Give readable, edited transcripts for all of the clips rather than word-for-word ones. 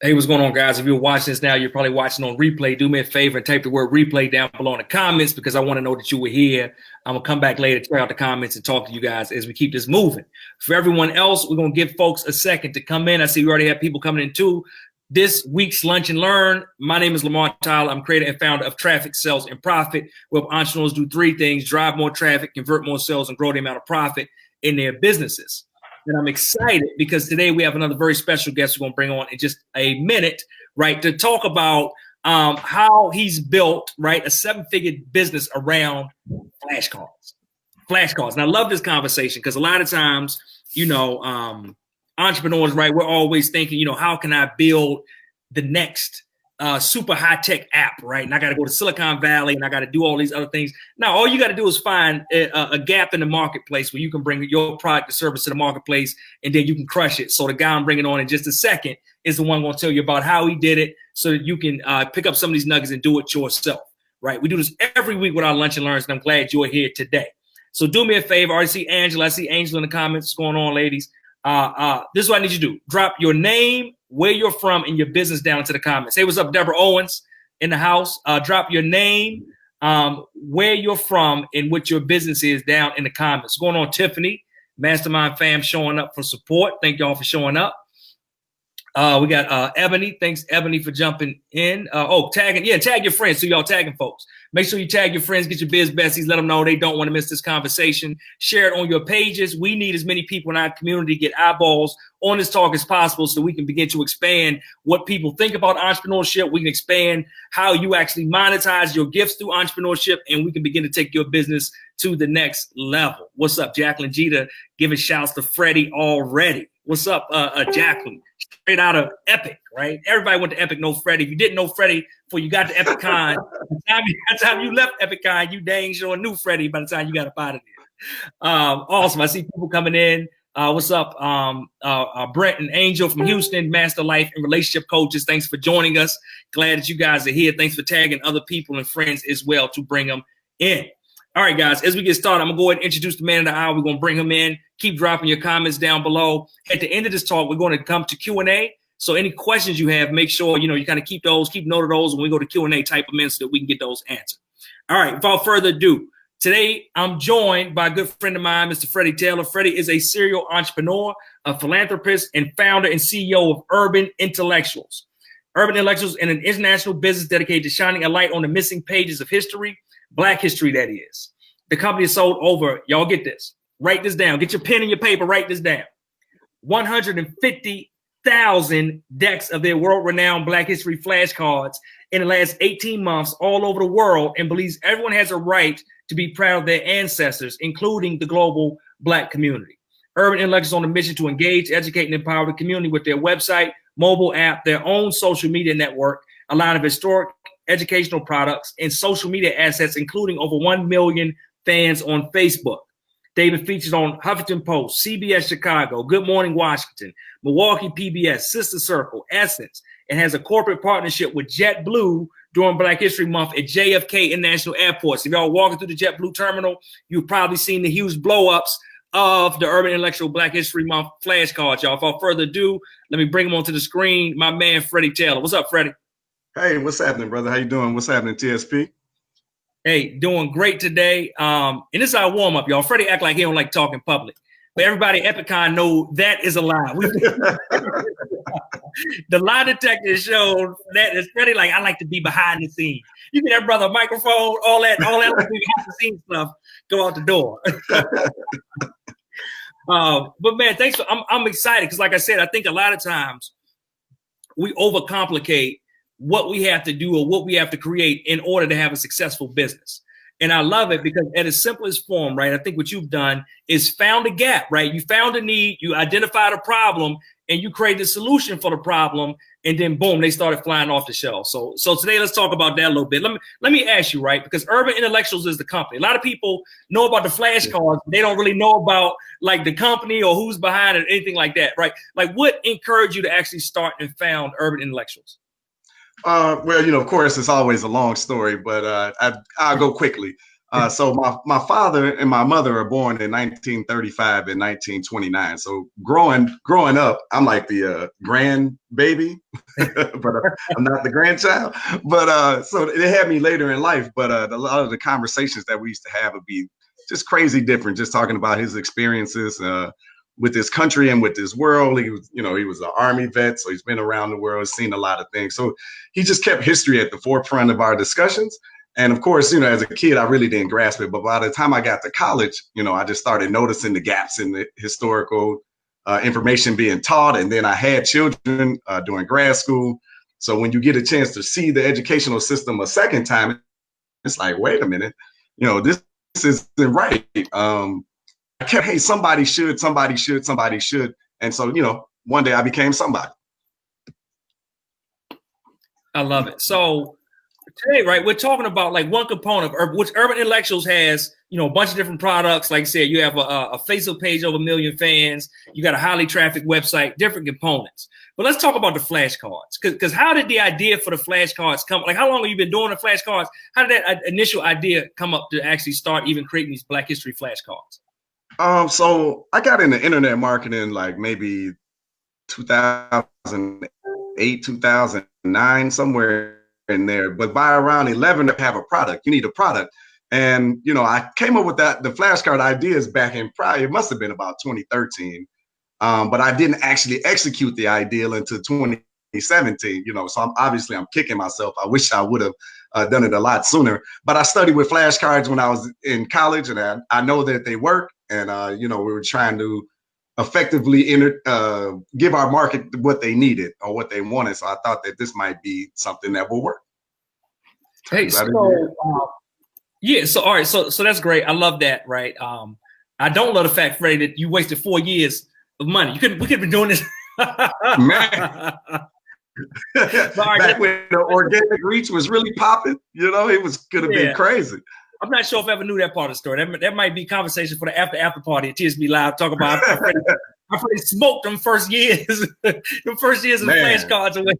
Hey, what's going on, guys? If you're watching this now, you're probably watching on replay. Do me a favor and type the word replay down below in the comments because I want to know that you were here. I'm going to come back later, check out the comments, and talk to you guys as we keep this moving. For everyone else, we're going to give folks a second to come in. I see we already have people coming in too. This week's Lunch and Learn. My name is Lamar Tyler. I'm creator and founder of Traffic, Sales, and Profit, where entrepreneurs do three things: drive more traffic, convert more sales, and grow the amount of profit in their businesses. And I'm excited because today we have another very special guest we're going to bring on in just a minute, right, to talk about how he's built, right, a seven-figure business around flashcards. Flashcards. And I love this conversation because a lot of times, entrepreneurs, right, we're always thinking, how can I build the next super high-tech app, right? And I got to go to Silicon Valley and I got to do all these other things. Now, all you got to do is find a gap in the marketplace where you can bring your product or service to the marketplace and then you can crush it. So the guy I'm bringing on in just a second is the one going to tell you about how he did it so that you can pick up some of these nuggets and do it yourself, right? We do this every week with our Lunch and Learns, and I'm glad you're here today. So do me a favor. I already see Angela. I see Angela in the comments. What's going on, ladies? This is what I need you to do. Drop your name, where you're from, and your business down into the comments. Hey, what's up, Deborah Owens in the house? Drop your name, where you're from, and what your business is down in the comments. What's going on, Tiffany? Mastermind fam showing up for support. Thank y'all for showing up. We got Ebony. Thanks, Ebony, for jumping in. Tagging. Yeah, tag your friends. So y'all tagging folks. Make sure you tag your friends, get your biz besties, let them know they don't want to miss this conversation. Share it on your pages. We need as many people in our community to get eyeballs on this talk as possible so we can begin to expand what people think about entrepreneurship. We can expand how you actually monetize your gifts through entrepreneurship, and we can begin to take your business to the next level. What's up, Jacqueline Jeter? Giving shouts to Freddie already. What's up, Jacqueline? Straight out of Epic, right? Everybody went to Epic, know Freddie. If you didn't know Freddie before you got to EpicCon, by the time you left EpicCon, you dang sure knew Freddie by the time you got up out of there. Awesome. I see people coming in. What's up? Brent and Angel from Houston, Master Life and Relationship Coaches. Thanks for joining us. Glad that you guys are here. Thanks for tagging other people and friends as well to bring them in. All right, guys, as we get started, I'm going to go ahead and introduce the man of the hour. We're going to bring him in. Keep dropping your comments down below. At the end of this talk, we're going to come to Q&A. So any questions you have, make sure, you kind of keep note of those when we go to Q&A, type them in so that we can get those answered. All right, without further ado, today I'm joined by a good friend of mine, Mr. Freddie Taylor. Freddie is a serial entrepreneur, a philanthropist, and founder and CEO of Urban Intellectuals. Urban Intellectuals is an international business dedicated to shining a light on the missing pages of history, Black history, that is. The company has sold over, y'all get this, write this down, get your pen and your paper, write this down, 150,000 decks of their world-renowned Black history flashcards in the last 18 months all over the world, and believes everyone has a right to be proud of their ancestors, including the global Black community. Urban Intellectuals is on a mission to engage, educate, and empower the community with their website, mobile app, their own social media network, a line of historic educational products, and social media assets, including over 1 million fans on Facebook. They've been featured on Huffington Post, CBS Chicago, Good Morning Washington, Milwaukee PBS, Sister Circle, Essence, and has a corporate partnership with JetBlue during Black History Month at JFK International Airport. So if y'all walking through the JetBlue terminal, you've probably seen the huge blow-ups of the Urban Intellectual Black History Month flashcards, y'all. Without further ado, let me bring him onto the screen, my man, Freddie Taylor. What's up, Freddie? Hey, what's happening, brother? How you doing? What's happening, TSP? Hey, doing great today. And this is our warm-up, y'all. Freddie act like he don't like talking public. But everybody at EpicCon know that is a lie. The lie detector showed that is Freddie like, I like to be behind the scenes. You get that brother a microphone, all that behind the scenes stuff, go out the door. But man, thanks for, I'm excited because like I said, I think a lot of times we overcomplicate what we have to do or what we have to create in order to have a successful business. And I love it because at its simplest form, right, I think what you've done is found a gap, right? You found a need, you identified a problem, and you created a solution for the problem, and then boom, they started flying off the shelf. So today let's talk about that a little bit. Let me ask you, right, because Urban Intellectuals is the company. A lot of people know about the flashcards, but they don't really know about like the company or who's behind it or anything like that, right? Like what encouraged you to actually start and found Urban Intellectuals? Well, of course, it's always a long story, but I'll go quickly. So my father and my mother are born in 1935 and 1929. So growing up, I'm like the grandbaby, but I'm not the grandchild. But so they had me later in life. But a lot of the conversations that we used to have would be just crazy different. Just talking about his experiences with this country and with this world. He was, he was an Army vet, so he's been around the world, seen a lot of things. So he just kept history at the forefront of our discussions. And of course, as a kid, I really didn't grasp it. But by the time I got to college, I just started noticing the gaps in the historical information being taught. And then I had children during grad school. So when you get a chance to see the educational system a second time, it's like, wait a minute, this isn't right. I kept, hey, somebody should. And so, one day I became somebody. I love it. So today, right, we're talking about like one component of which Urban Intellectuals has, a bunch of different products. Like I said, you have a Facebook page over 1 million fans. You got a highly trafficked website, different components. But let's talk about the flashcards. Because how did the idea for the flashcards come? Like, how long have you been doing the flashcards? How did that initial idea come up to actually start even creating these Black History flashcards? So I got into internet marketing like maybe 2008, 2009, somewhere in there. But by around 11, to have a product, you need a product. And, I came up with the flashcard ideas back in probably, it must have been about 2013. But I didn't actually execute the ideal until 2017, so I'm kicking myself. I wish I would have done it a lot sooner. But I studied with flashcards when I was in college, and I know that they work. And, we were trying to effectively give our market what they needed or what they wanted. So I thought that this might be something that will work. Hey, so yeah, so all right, so that's great. I love that, right? I don't love the fact, Freddie, that you wasted 4 years of money. We could have been doing this. Man. Back when the organic reach was really popping, it could have been crazy. I'm not sure if I ever knew that part of the story. That might be conversation for the after party at TSP Live. Talk about I already smoked them first years, the first years of the flashcards away.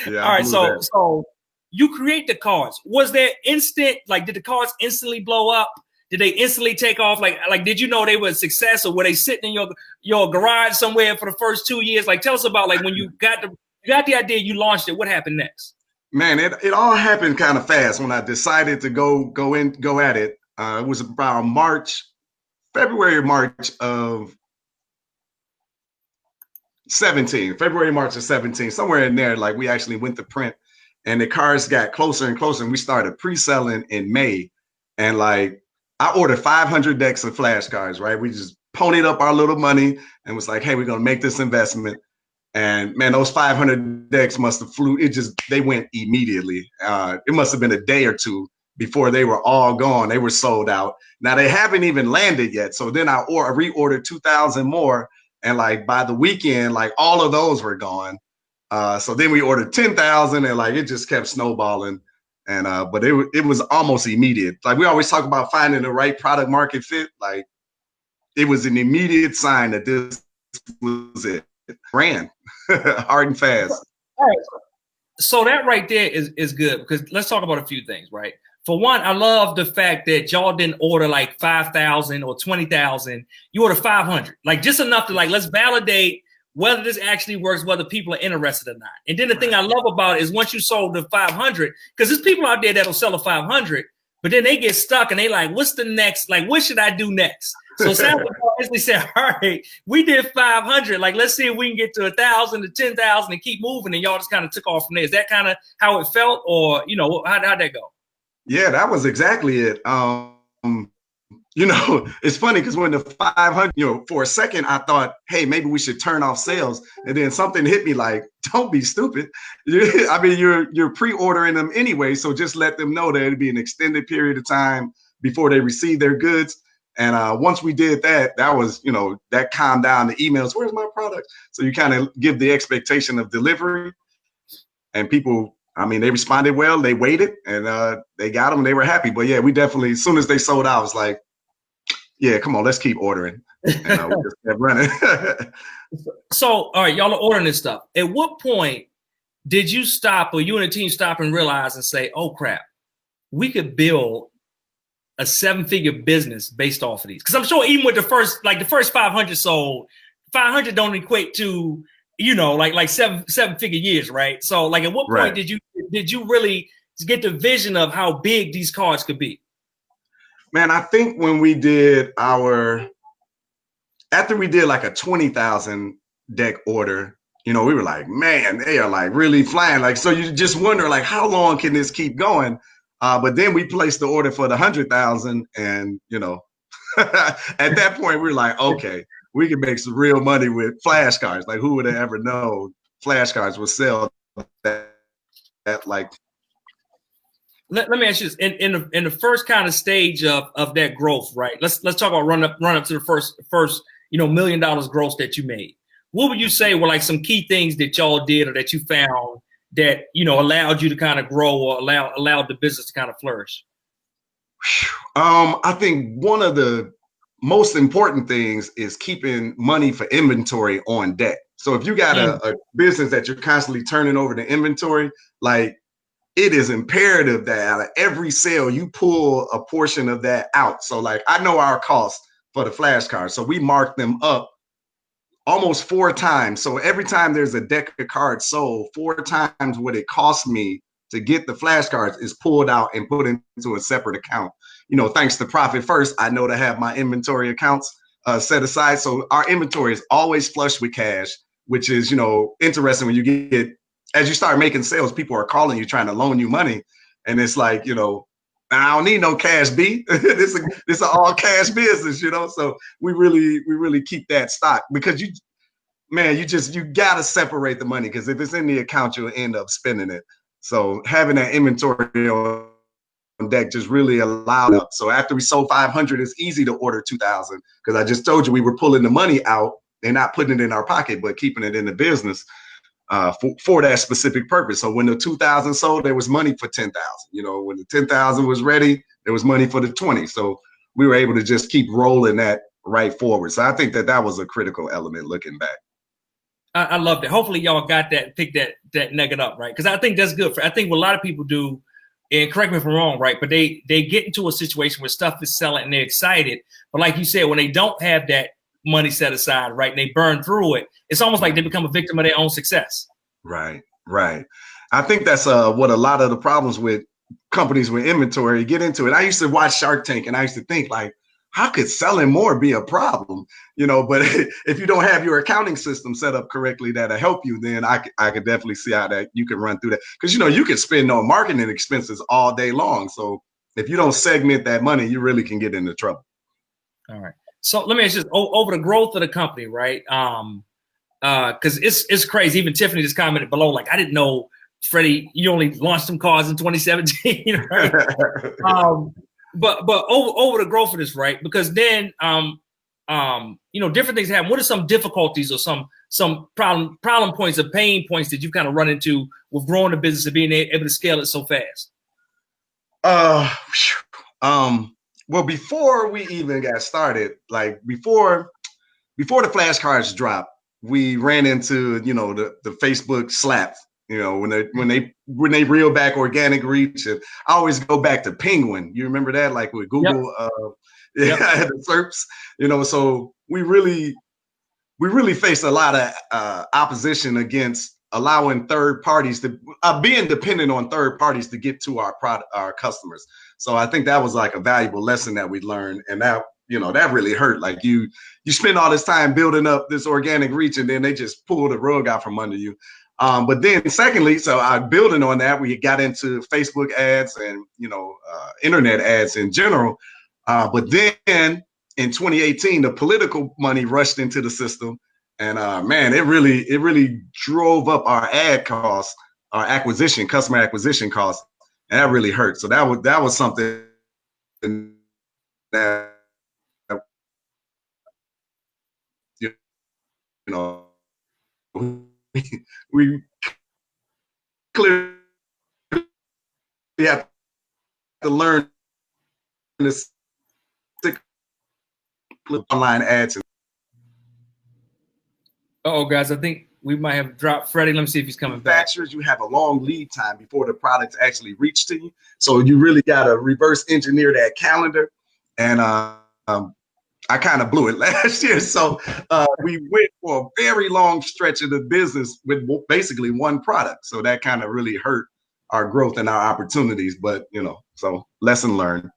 Yeah, all right, so you create the cards. Was there instant, like, did the cards instantly blow up? Did they instantly take off? Like, did you know they were a success, or were they sitting in your garage somewhere for the first 2 years? Like, tell us about like when you got the idea, you launched it. What happened next? Man, it all happened kind of fast when I decided to go at it. It was about February or March of 17, somewhere in there. Like, we actually went to print, and the cards got closer and closer, and we started pre-selling in May. And like, I ordered 500 decks of flashcards, right? We just ponied up our little money and was like, hey, we're going to make this investment. And man, those 500 decks must have flew. They went immediately. It must have been a day or two before they were all gone. They were sold out. Now they haven't even landed yet. So then I reordered 2,000 more. And like by the weekend, like all of those were gone. So then we ordered 10,000, and like, it just kept snowballing. And but it was almost immediate. Like, we always talk about finding the right product market fit. Like, it was an immediate sign that this was it. Ran hard and fast. All right. So that right there is good, because let's talk about a few things, right? For one, I love the fact that y'all didn't order like 5,000 or 20,000. You ordered 500, like just enough to like, let's validate whether this actually works, whether people are interested or not. And then the thing I love about it is once you sold the 500, because there's people out there that'll sell a 500, but then they get stuck and they like, what's the next? Like, what should I do next? So Sam basically said, all right, we did 500. Like, let's see if we can get to 1,000 to 10,000 and keep moving. And y'all just kind of took off from there. Is that kind of how it felt, or, how'd that go? Yeah, that was exactly it. It's funny because when the 500, for a second, I thought, hey, maybe we should turn off sales. And then something hit me like, don't be stupid. I mean, you're pre-ordering them anyway. So just let them know that it'd be an extended period of time before they receive their goods. And once we did that, that was, that calmed down the emails. Where's my product? So you kind of give the expectation of delivery, and people, I mean, they responded well. They waited, and they got them. And they were happy. But yeah, we definitely, as soon as they sold out, I was like, yeah, come on, let's keep ordering. And we just kept running. So, all right, y'all are ordering this stuff. At what point did you stop, or you and the team stop and realize and say, oh crap, we could build a 7-figure business based off of these? Because I'm sure even with the first 500 sold, 500 don't equate to, like seven-figure years, right? So like at what point did you really get the vision of how big these cards could be? Man, I think when we did after we did like a 20,000 deck order, we were like, man, they are like really flying. Like, so you just wonder like, how long can this keep going? But then we placed the order for the 100,000 and, at that point we were like, okay, we can make some real money with flashcards. Like who would have ever known flashcards would sell that like. Let me ask you this: in the first kind of stage of that growth, right? Let's talk about run up to the first $1 million gross that you made. What would you say were like some key things that y'all did or that you found that allowed you to kind of grow or allowed the business to kind of flourish? I think one of the most important things is keeping money for inventory on deck. So if you got a business that you're constantly turning over the inventory, like it is imperative that out of every sale you pull a portion of that out. So like I know our costs for the flashcards, so we mark them up almost 4 times. So every time there's a deck of cards sold, 4 times what it cost me to get the flashcards is pulled out and put into a separate account. Thanks to Profit First, I know to have my inventory accounts set aside. So our inventory is always flush with cash, which is, interesting when you get, as you start making sales, people are calling you trying to loan you money. And it's like, I don't need no cash B. this is all cash business, So we really keep that stock because you gotta separate the money because if it's in the account, you'll end up spending it. So having that inventory on deck just really allowed up. So after we sold 500, it's easy to order 2,000 because I just told you we were pulling the money out and not putting it in our pocket, but keeping it in the business for that specific purpose. So when the 2,000 sold, there was money for 10,000. When the 10,000 was ready, there was money for the 20. So we were able to just keep rolling that right forward. So I think that was a critical element looking back. I love that. Hopefully y'all got that, pick that nugget up, right? Because I think that's good. I think what a lot of people do, and correct me if I'm wrong, right? But they get into a situation where stuff is selling and they're excited. But like you said, when they don't have that money set aside, right, and they burn through it, it's almost like they become a victim of their own success. Right. I think that's what a lot of the problems with companies with inventory get into it. I used to watch Shark Tank and I used to think like, how could selling more be a problem? But if you don't have your accounting system set up correctly that'll help you, then I could definitely see how that you can run through that. Because, you can spend on marketing expenses all day long. So if you don't segment that money, you really can get into trouble. All right. So let me ask you this, over the growth of the company, right? Because it's crazy. Even Tiffany just commented below, like, I didn't know, Freddie, you only launched some cars in 2017, right? But over the growth of this, right? Because then, different things happen. What are some difficulties or some problem points or pain points that you've kind of run into with growing the business and being able to scale it so fast? Well, before we even got started, like before the flashcards dropped, we ran into, the Facebook slap, when they reel back organic reach. And I always go back to Penguin. You remember that, like with Google, the SERPs, so we really faced a lot of opposition against allowing third parties to being dependent on third parties to get to our customers. So I think that was like a valuable lesson that we learned, and that that really hurt. Like you spend all this time building up this organic reach, and then they just pull the rug out from under you. But then secondly, so building on that, we got into Facebook ads and internet ads in general. But then in 2018, the political money rushed into the system. And man, it really drove up our ad costs, our customer acquisition costs, and that really hurt. So that was something that we clearly have to learn to stick with online ads. Oh, guys, I think We might have dropped Freddie. Let me see if he's coming back. Manufacturers, you have a long lead time before the products actually reach to you. So you really got to reverse engineer that calendar. And I kind of blew it last year. So we went for a very long stretch of the business with basically one product. So that kind of really hurt our growth and our opportunities. But, so lesson learned.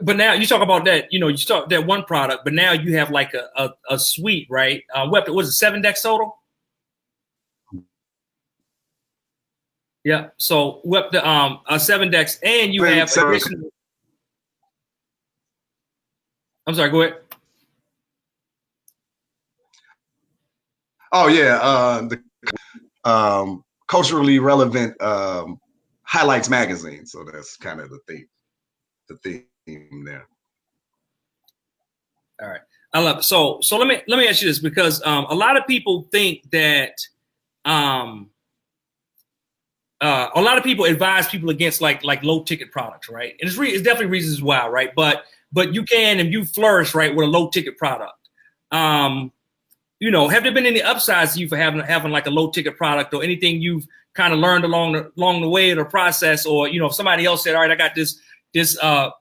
But now you talk about that, you start that one product, but now you have like a suite, right? What was it, 7 decks total? Yeah. So the 7 decks, and you have additional. I'm sorry, go ahead. Oh yeah, the culturally relevant highlights magazine. So that's kind of the theme there. All right, I love it. So let me ask you this, because a lot of people think that a lot of people advise people against like low ticket products, right? And it's definitely reasons why, right? But you can, and you flourish, right, with a low ticket product. Have there been any upsides to you for having like a low ticket product, or anything you've kind of learned along the way of the process? Or, if somebody else said, all right, I got this $10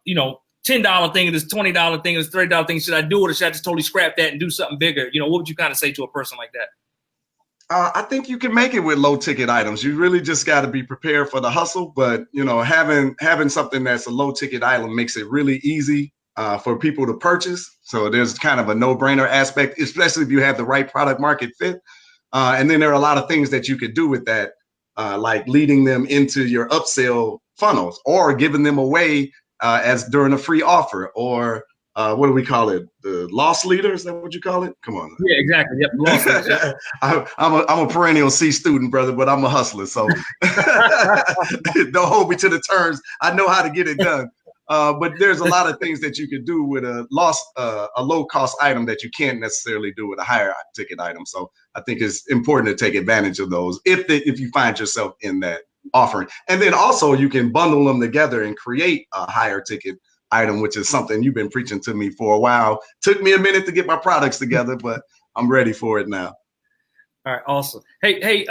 thing, this $20 thing, this $30 thing, should I do it, or should I just totally scrap that and do something bigger? What would you kind of say to a person like that? I think you can make it with low ticket items. You really just got to be prepared for the hustle. But, having something that's a low ticket item makes it really easy for people to purchase. So there's kind of a no-brainer aspect, especially if you have the right product market fit. And then there are a lot of things that you could do with that, like leading them into your upsell funnels, or giving them away as during a free offer, or what do we call it? The loss leader? Is that what you call it? Come on. Yeah, exactly. Yep. Loss leader. I'm a perennial C student, brother, but I'm a hustler. So don't hold me to the terms. I know how to get it done. But there's a lot of things that you could do with a low cost item that you can't necessarily do with a higher ticket item. So I think it's important to take advantage of those if you find yourself in that offering. And then also you can bundle them together and create a higher ticket item, which is something you've been preaching to me for a while. Took me a minute to get my products together, but I'm ready for it now. All right, awesome. Hey,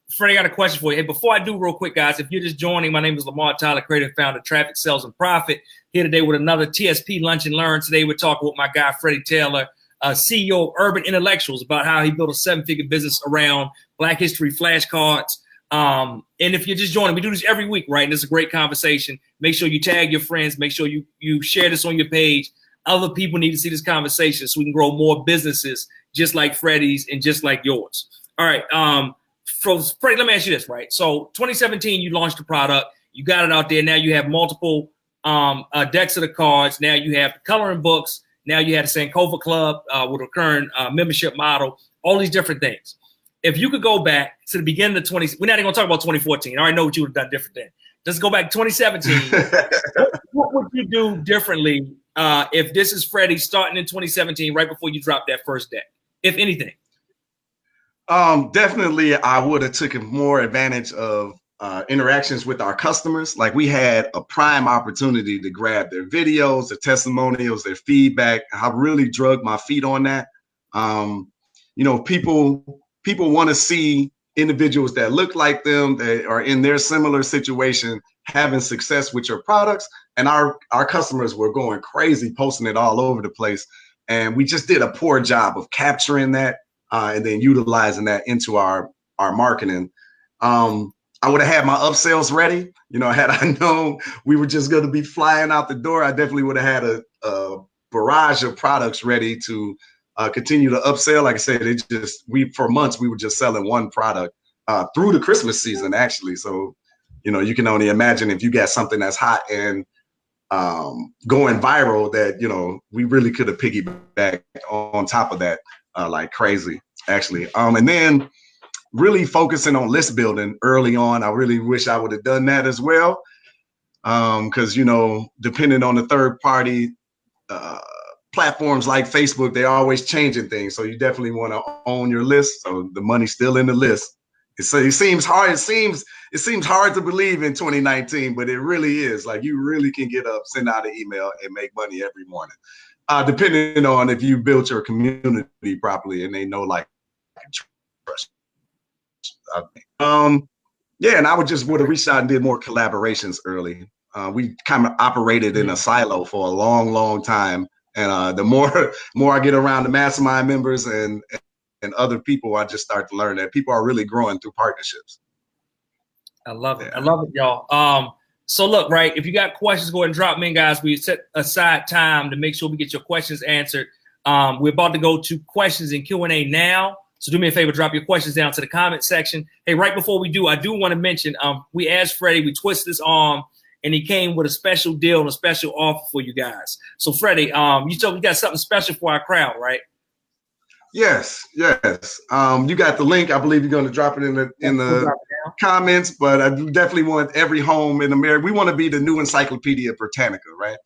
Freddie, I got a question for you. Hey, before I do, real quick, guys, if you're just joining, my name is Lamar Tyler, creator and founder of Traffic, Sales, and Profit. Here today with another TSP Lunch and Learn. Today we're talking with my guy, Freddie Taylor, CEO of Urban Intellectuals, about how he built a 7-figure business around Black History flashcards. And if you're just joining, we do this every week, right? And it's a great conversation. Make sure you tag your friends. Make sure you share this on your page. Other people need to see this conversation so we can grow more businesses just like Freddie's and just like yours. All right. Freddie, let me ask you this, right? So 2017, you launched the product. You got it out there. Now you have multiple decks of the cards. Now you have the coloring books. Now you have the Sankofa Club with a recurring membership model, all these different things. If you could go back to the beginning of we're not even going to talk about 2014. I already know what you would have done different then. Just go back to 2017. what would you do differently if this is Freddie starting in 2017, right before you drop that first deck, if anything? Definitely, I would have taken more advantage of interactions with our customers. Like, we had a prime opportunity to grab their videos, their testimonials, their feedback. I really drug my feet on that. People want to see individuals that look like them, that are in their similar situation, having success with your products. And our customers were going crazy, posting it all over the place. And we just did a poor job of capturing that and then utilizing that into our marketing. I would have had my upsells ready. Had I known we were just going to be flying out the door, I definitely would have had a barrage of products ready to continue to upsell. Like I said, for months we were just selling one product through the Christmas season, actually. So, you can only imagine if you got something that's hot and going viral that, we really could have piggybacked on top of that like crazy, actually. And then really focusing on list building early on. I really wish I would have done that as well. Because, depending on the third party platforms like Facebook, they're always changing things. So you definitely want to own your list. So the money's still in the list. It seems hard. It seems hard to believe in 2019, but it really is. Like, you really can get up, send out an email, and make money every morning. Depending on if you built your community properly and they know, like, trust. Yeah, and I would have reached out and did more collaborations early. We kind of operated in a silo for a long, long time. And the more I get around the mastermind members and other people, I just start to learn that people are really growing through partnerships. I love it. I love it, y'all. So look, right, if you got questions, go ahead and drop them in, guys. We set aside time to make sure we get your questions answered. We're about to go to questions and Q&A now. So do me a favor, drop your questions down to the comment section. Hey, right before we do, I do want to mention, we asked Freddie, we twisted his arm, and he came with a special deal and a special offer for you guys. So Freddie, you told me you got something special for our crowd, right? Yes. You got the link. I believe you're going to drop it in the comments, but I definitely want every home in America. We want to be the new Encyclopedia Britannica, right?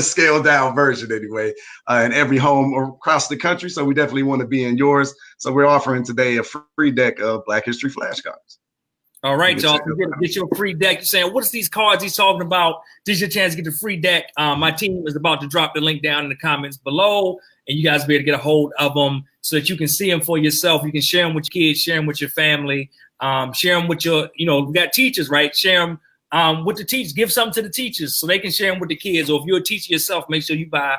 Scaled down version anyway, in every home across the country. So we definitely want to be in yours. So we're offering today a free deck of Black History flashcards. All right, y'all. Get your free deck. You're saying, what's these cards he's talking about? This is your chance to get the free deck. My team is about to drop the link down in the comments below, and you guys will be able to get a hold of them so that you can see them for yourself. You can share them with your kids, share them with your family, share them with your, we got teachers, right? Share them with the teachers. Give something to the teachers so they can share them with the kids. Or if you're a teacher yourself, make sure you buy,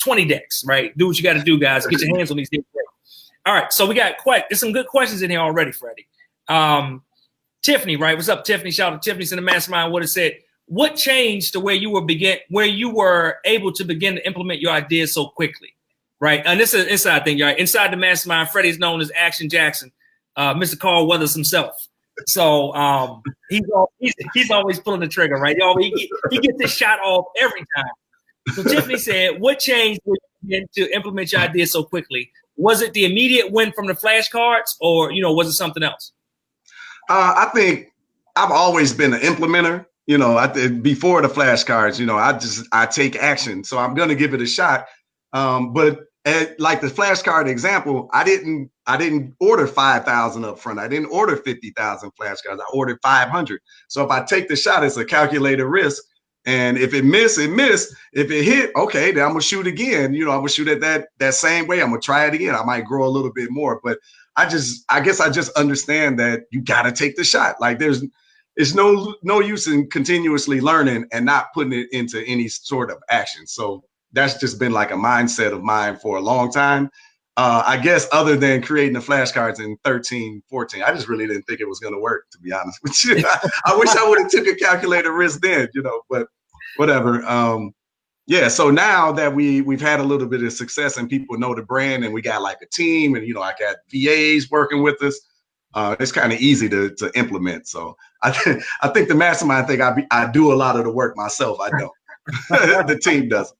20 decks, right? Do what you got to do, guys. Get your hands on these decks. All right, so we got there's some good questions in here already, Freddie. Tiffany, right? What's up, Tiffany? Shout out to Tiffany's in the mastermind. What it said, what changed to where you were able to begin to implement your ideas so quickly, right? And this is an inside thing, right? Inside the mastermind, Freddie's known as Action Jackson, Mr. Carl Weathers himself. So he's always pulling the trigger, right? He gets the shot off every time. So Tiffany said, what changed to implement your ideas so quickly? Was it the immediate win from the flashcards, or was it something else? I think I've always been an implementer. Before the flashcards, I take action. So I'm going to give it a shot. But like the flashcard example, I didn't order 5,000 up front. I didn't order 50,000 flashcards. I ordered 500. So if I take the shot, it's a calculated risk. And if it missed, it missed. If it hit, okay, then I'm going to shoot again. I'm going to shoot at that same way. I'm going to try it again. I might grow a little bit more. But I guess I just understand that you got to take the shot. Like it's no use in continuously learning and not putting it into any sort of action. So that's just been like a mindset of mine for a long time. I guess other than creating the flashcards in 13, 14, I just really didn't think it was going to work, to be honest with you. I wish I would have took a calculated risk then, but whatever. Yeah, so now that we've had a little bit of success and people know the brand and we got like a team and, I got VAs working with us, it's kind of easy to implement. So I think the mastermind thing, I do a lot of the work myself. I don't. The team does.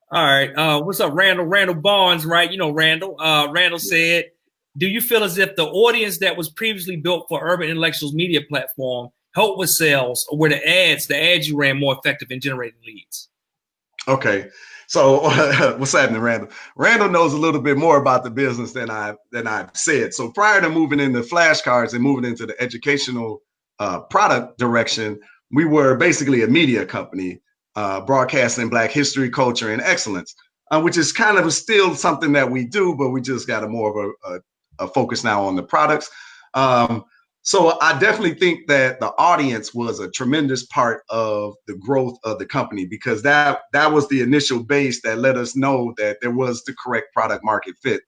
All right. What's up, Randall? Randall Barnes, right? Randall. Randall said, do you feel as if the audience that was previously built for Urban Intellectuals media platform helped with sales, or were the ads you ran more effective in generating leads? Okay. So what's happening, Randall? Randall knows a little bit more about the business than I've said. So prior to moving into flashcards and moving into the educational product direction, we were basically a media company broadcasting Black history, culture, and excellence, which is kind of still something that we do, but we just got a more of a focus now on the products. So I definitely think that the audience was a tremendous part of the growth of the company, because that was the initial base that let us know that there was the correct product market fit.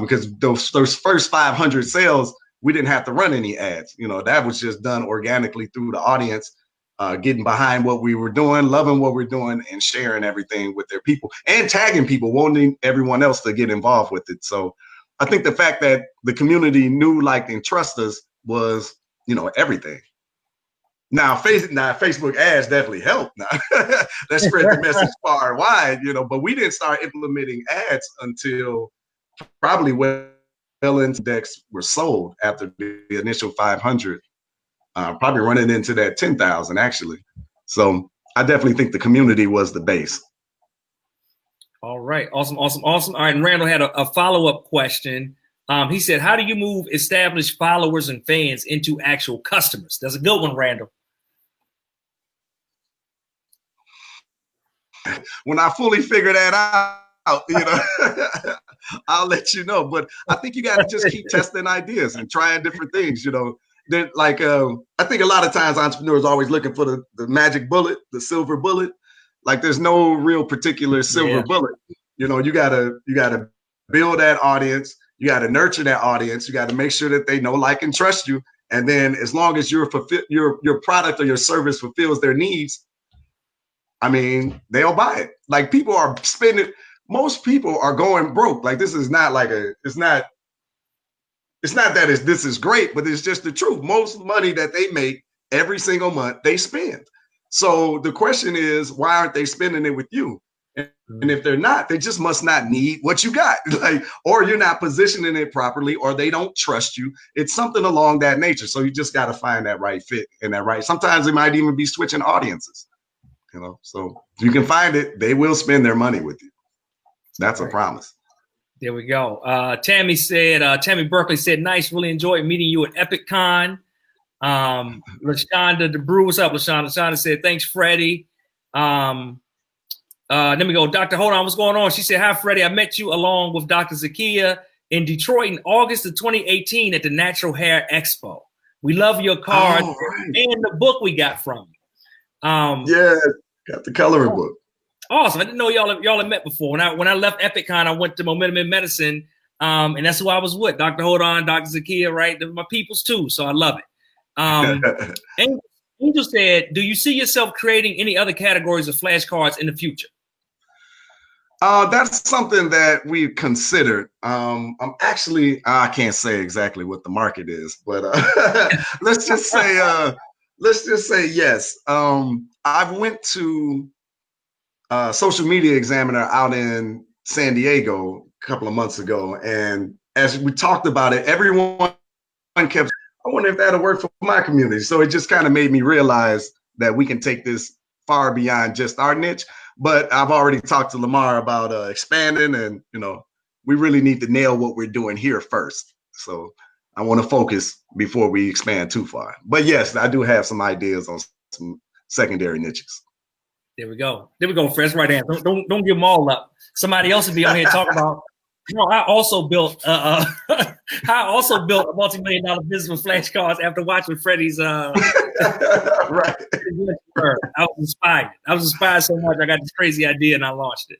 Because those first 500 sales, we didn't have to run any ads. That was just done organically through the audience, getting behind what we were doing, loving what we're doing, and sharing everything with their people and tagging people, wanting everyone else to get involved with it. So I think the fact that the community knew, liked, and trusted us was, everything. Now, Facebook ads definitely helped. Now that spread the message far and wide, but we didn't start implementing ads until probably well into decks were sold after the initial 500, probably running into that 10,000 actually. So I definitely think the community was the base. All right. Awesome. All right. And Randall had a follow-up question. He said, how do you move established followers and fans into actual customers? That's a good one, Randall. When I fully figure that out, I'll let you know. But I think you got to just keep testing ideas and trying different things. Like I think a lot of times entrepreneurs are always looking for the magic bullet, the silver bullet. Like there's no real particular silver bullet. You gotta build that audience. You got to nurture that audience. You got to make sure that they know, like, and trust you. And then as long as your product or your service fulfills their needs, I mean, they'll buy it. Like most people are going broke. Like this is not like it's not that this is great, but it's just the truth. Most money that they make every single month, they spend. So the question is, why aren't they spending it with you? And if they're not, they just must not need what you got, or you're not positioning it properly, or they don't trust you. It's something along that nature. So you just got to find that right fit and that right. Sometimes it might even be switching audiences, so if you can find it, they will spend their money with you. That's a promise. There we go. Tammy Berkeley said, nice, really enjoyed meeting you at EpicCon. LaShonda DeBrew, what's up, LaShonda? LaShonda said, thanks, Freddie. Let me go. Dr. Hold on, what's going on? She said, hi, Freddie. I met you along with Dr. Zakia in Detroit in August of 2018 at the Natural Hair Expo. We love your cards and the book we got from you. Got the coloring book. Awesome. I didn't know y'all had met before. When I left EpicCon, I went to Momentum in Medicine, and that's who I was with. Dr. Hold on, Dr. Zakia, right? They're my peoples too, so I love it. Angel said, do you see yourself creating any other categories of flashcards in the future? That's something that we've considered. I can't say exactly what the market is, but let's just say yes. I went to Social Media Examiner out in San Diego a couple of months ago, and as we talked about it, everyone kept, I wonder if that'll work for my community. So it just kind of made me realize that we can take this far beyond just our niche. But I've already talked to Lamar about expanding, and we really need to nail what we're doing here first. So I want to focus before we expand too far. But yes, I do have some ideas on some secondary niches. There we go. Fresh right hand. Don't give them all up. Somebody else will be on here talking about. I also built a multi-million-dollar business with flashcards after watching Freddie's. Right. I was inspired so much. I got this crazy idea and I launched it.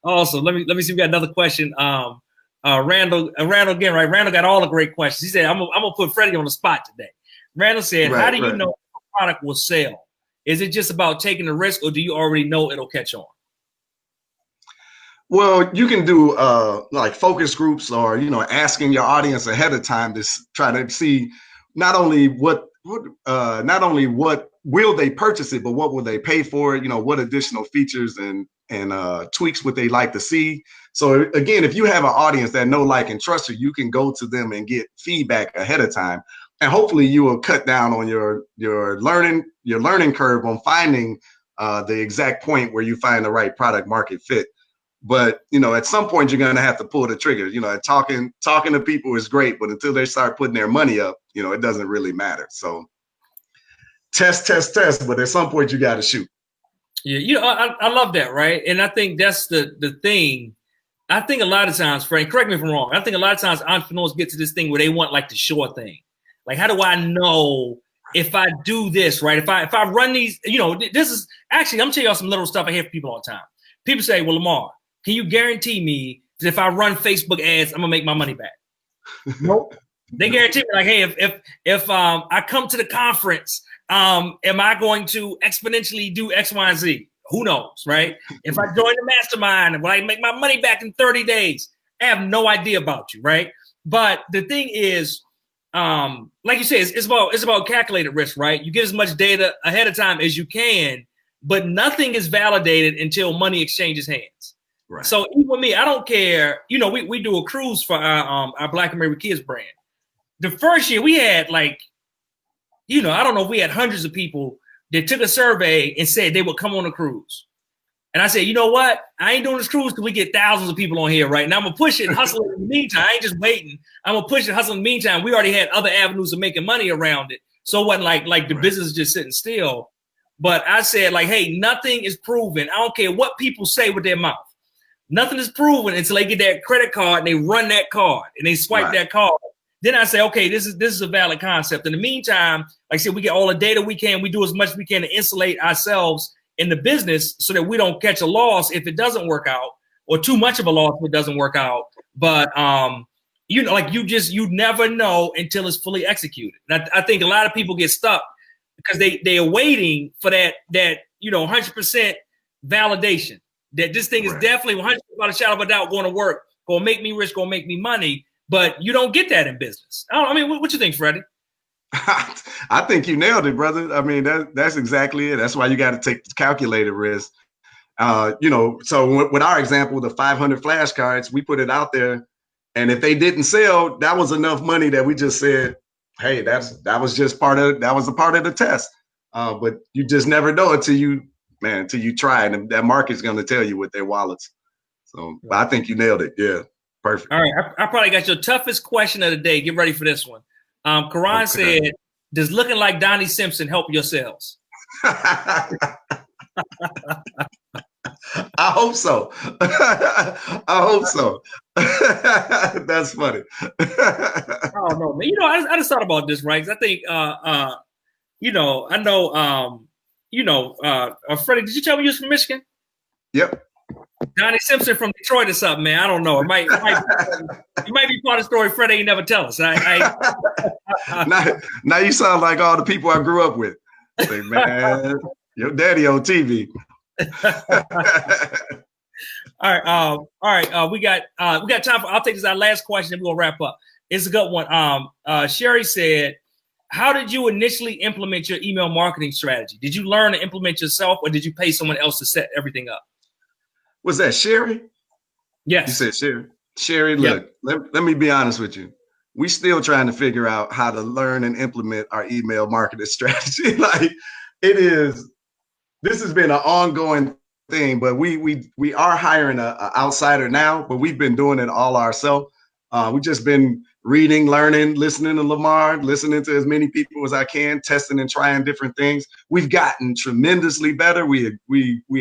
Also, let me see. We got another question. Randall again, right? Randall got all the great questions. He said, "I'm gonna put Freddie on the spot today." Randall said, "How do you know if a product will sell? Is it just about taking the risk, or do you already know it'll catch on?" Well, you can do like focus groups, or asking your audience ahead of time to try to see not only what will they purchase it, but what will they pay for it? What additional features and tweaks would they like to see? So again, if you have an audience that know, like, and trust you can go to them and get feedback ahead of time, and hopefully you will cut down on your learning curve on finding the exact point where you find the right product market fit. But at some point you're gonna have to pull the trigger. Talking to people is great, but until they start putting their money up, it doesn't really matter. So test, but at some point you got to shoot. Yeah, I love that, right? And I think that's the thing. I think a lot of times, Frank, correct me if I'm wrong, I think a lot of times entrepreneurs get to this thing where they want like the sure thing. Like, how do I know if I do this, right? If I run these, this is actually, I'm telling y'all some little stuff I hear from people all the time. People say, well, Lamar, can you guarantee me that if I run Facebook ads, I'm gonna make my money back? Nope. They guarantee me, like, hey, if I come to the conference, am I going to exponentially do X, Y, and Z? Who knows, right? If I join the mastermind, will I make my money back in 30 days? I have no idea about you, right? But the thing is, like you said, it's about calculated risk, right? You get as much data ahead of time as you can, but nothing is validated until money exchanges hands. Right. So even with me, I don't care. We do a cruise for our Black American Kids brand. The first year we had I don't know if we had hundreds of people that took a survey and said they would come on a cruise. And I said, you know what? I ain't doing this cruise till we get thousands of people on here, right? Now I'm gonna push it and hustle it in the meantime. I ain't just waiting. I'm gonna push it and hustle in the meantime. We already had other avenues of making money around it. So it wasn't like the business is just sitting still. But I said, hey, nothing is proven. I don't care what people say with their mouth. Nothing is proven until they get that credit card and they run that card and they swipe that card. Then I say, okay, this is a valid concept. In the meantime, like I said, we get all the data we can. We do as much as we can to insulate ourselves in the business so that we don't catch a loss if it doesn't work out, or too much of a loss if it doesn't work out. But you know, like you never know until it's fully executed. And I think a lot of people get stuck because they are waiting for that 100% validation that this thing is definitely 100% without a shadow of a doubt going to work, going to make me rich, going to make me money. But you don't get that in business. I mean, what you think, Freddie? I think you nailed it, brother. I mean, that's exactly it. That's why you got to take the calculated risk. So with our example, the 500 flashcards, we put it out there, and if they didn't sell, that was enough money that we just said, hey, that was a part of the test. But you just never know until you try it, and that market's going to tell you with their wallets. So I think you nailed it. Yeah, perfect. All right, I probably got your toughest question of the day. Get ready for this one. Karan said, "Does looking like Donnie Simpson help your sales?" I hope so. I hope so. That's funny. I don't know, man. I just thought about this, right? 'Cause I think, I know, Freddie, did you tell me you was from Michigan? Yep. Donnie Simpson from Detroit or something, man. I don't know. It might be part of the story Freddie ain't never tell us. Now you sound like all the people I grew up with. Say, man, your daddy on TV. All right. We got time for. I'll take this our last question, and we're gonna wrap up. It's a good one. Sherry said, "How did you initially implement your email marketing strategy? Did you learn to implement yourself, or did you pay someone else to set everything up?" Was that Sherry? Yes. You said Sherry. Sherry, look, let me be honest with you. We still trying to figure out how to learn and implement our email marketing strategy. Like this has been an ongoing thing, but we are hiring an outsider now, but we've been doing it all ourselves. We've just been reading, learning, listening to Lamar, listening to as many people as I can, testing and trying different things. We've gotten tremendously better. We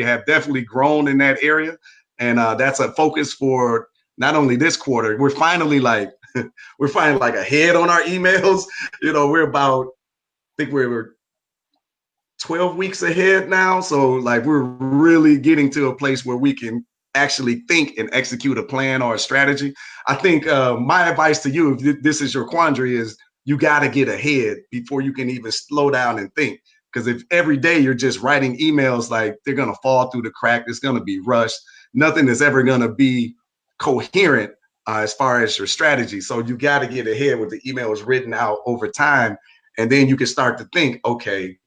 have definitely grown in that area. And that's a focus for not only this quarter, we're finally like ahead on our emails. I think we're 12 weeks ahead now. So like we're really getting to a place where we can actually think and execute a plan or a strategy. I think my advice to you, if this is your quandary, is you got to get ahead before you can even slow down and think. Because if every day you're just writing emails, like they're going to fall through the crack, it's going to be rushed. Nothing is ever going to be coherent as far as your strategy. So you got to get ahead with the emails written out over time. And then you can start to think, okay,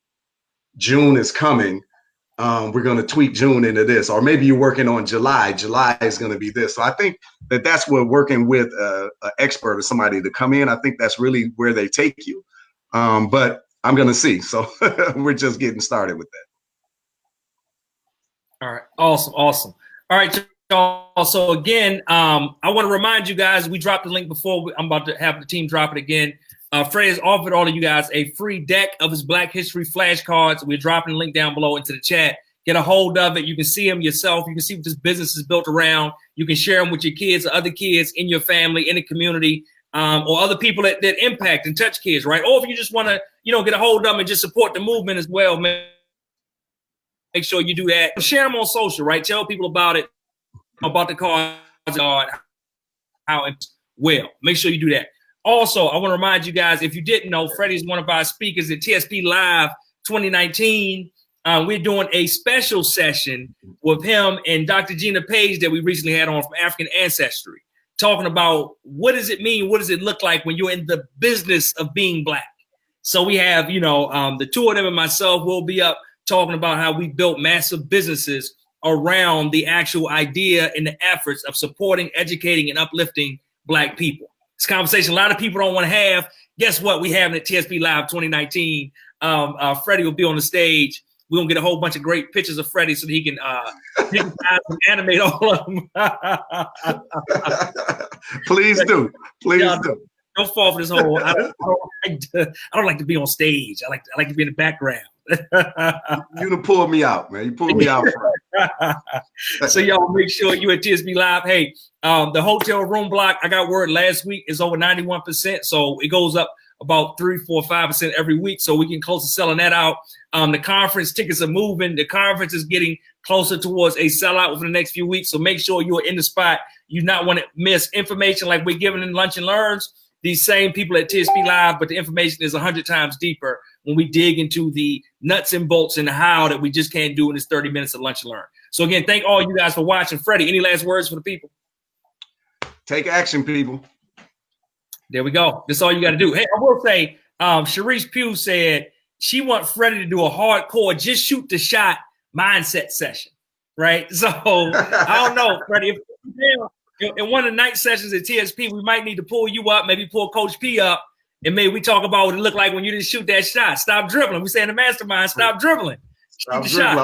June is coming. We're going to tweak June into this, or maybe you're working on July. July is going to be this. So I think that's where working with an expert or somebody to come in, I think that's really where they take you. But I'm going to see. So we're just getting started with that. All right. Awesome. All right, y'all. So again, I want to remind you guys, we dropped the link before. I'm about to have the team drop it again. Freddie has offered all of you guys a free deck of his Black History flashcards. We're dropping the link down below into the chat. Get a hold of it. You can see them yourself. You can see what this business is built around. You can share them with your kids or other kids in your family, in the community, or other people that impact and touch kids, right? Or if you just want to, get a hold of them and just support the movement as well, man. Make sure you do that. Share them on social, right? Tell people about it, about the cards, how it's well. Make sure you do that. Also, I want to remind you guys, if you didn't know, Freddie is one of our speakers at TSP Live 2019. We're doing a special session with him and Dr. Gina Page that we recently had on from African Ancestry, talking about what does it mean, what does it look like when you're in the business of being Black. So we have, the two of them and myself will be up talking about how we built massive businesses around the actual idea and the efforts of supporting, educating, and uplifting Black people. This conversation a lot of people don't want to have. Guess what? We have it at TSP Live 2019. Freddie will be on the stage. We're going to get a whole bunch of great pictures of Freddie so that he can animate all of them. Please do. Don't fall for this whole, I don't like to be on stage. I like to be in the background. You done pulled me out, man. You pulled me out front. So y'all make sure you at TSP Live. Hey, the hotel room block, I got word last week is over 91%. So it goes up about 3, 4, 5% every week. So we can close to selling that out. The conference tickets are moving. The conference is getting closer towards a sellout within the next few weeks. So make sure you're in the spot. You not want to miss information like we're giving in Lunch and Learns. These same people at TSP Live, but the information is 100 times deeper when we dig into the nuts and bolts and how that we just can't do in this 30 minutes of Lunch and Learn. So again, thank all you guys for watching. Freddie, any last words for the people? Take action, people. There we go. That's all you got to do. Hey, I will say, Sharice Pugh said she wants Freddie to do a hardcore, just shoot the shot mindset session, right? So I don't know, Freddie. In one of the night sessions at TSP, we might need to pull you up, maybe pull Coach P up, and maybe we talk about what it looked like when you didn't shoot that shot. Stop dribbling. We say in the mastermind, stop dribbling. Stop dribbling.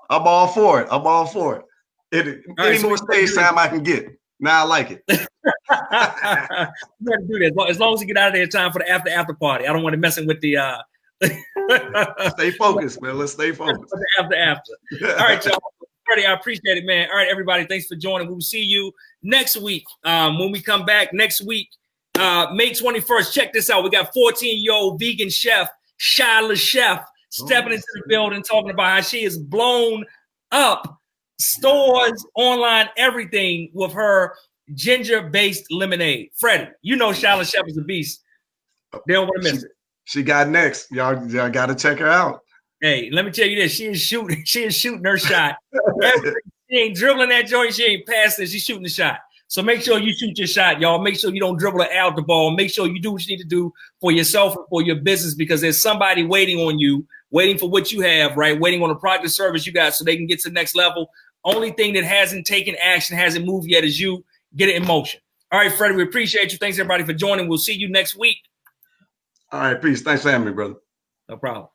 I'm all for it. I'm all for it. Any more stage time I can get. Now I like it. You got to do that as long as you get out of there in time for the after party. I don't want to messing with the. Stay focused, man. Let's stay focused. After. All right, y'all. Freddie, I appreciate it, man. All right, everybody, thanks for joining. We will see you next week. When we come back next week, May 21st. Check this out. We got 14-year-old vegan chef Shyla Chef stepping into the building, talking about how she has blown up stores, online, everything with her ginger-based lemonade. Freddie, you know Shyla Chef is a beast. They don't want to miss it. She got next. Y'all got to check her out. Hey, let me tell you this. She is shooting her shot. She ain't dribbling that joint. She ain't passing it. She's shooting the shot. So make sure you shoot your shot, y'all. Make sure you don't dribble it out the ball. Make sure you do what you need to do for yourself and for your business, because there's somebody waiting on you, waiting for what you have, right? Waiting on the product or service you got so they can get to the next level. Only thing that hasn't taken action, hasn't moved yet is you. Get it in motion. All right, Freddie, we appreciate you. Thanks, everybody, for joining. We'll see you next week. All right, peace. Thanks for having me, brother. No problem.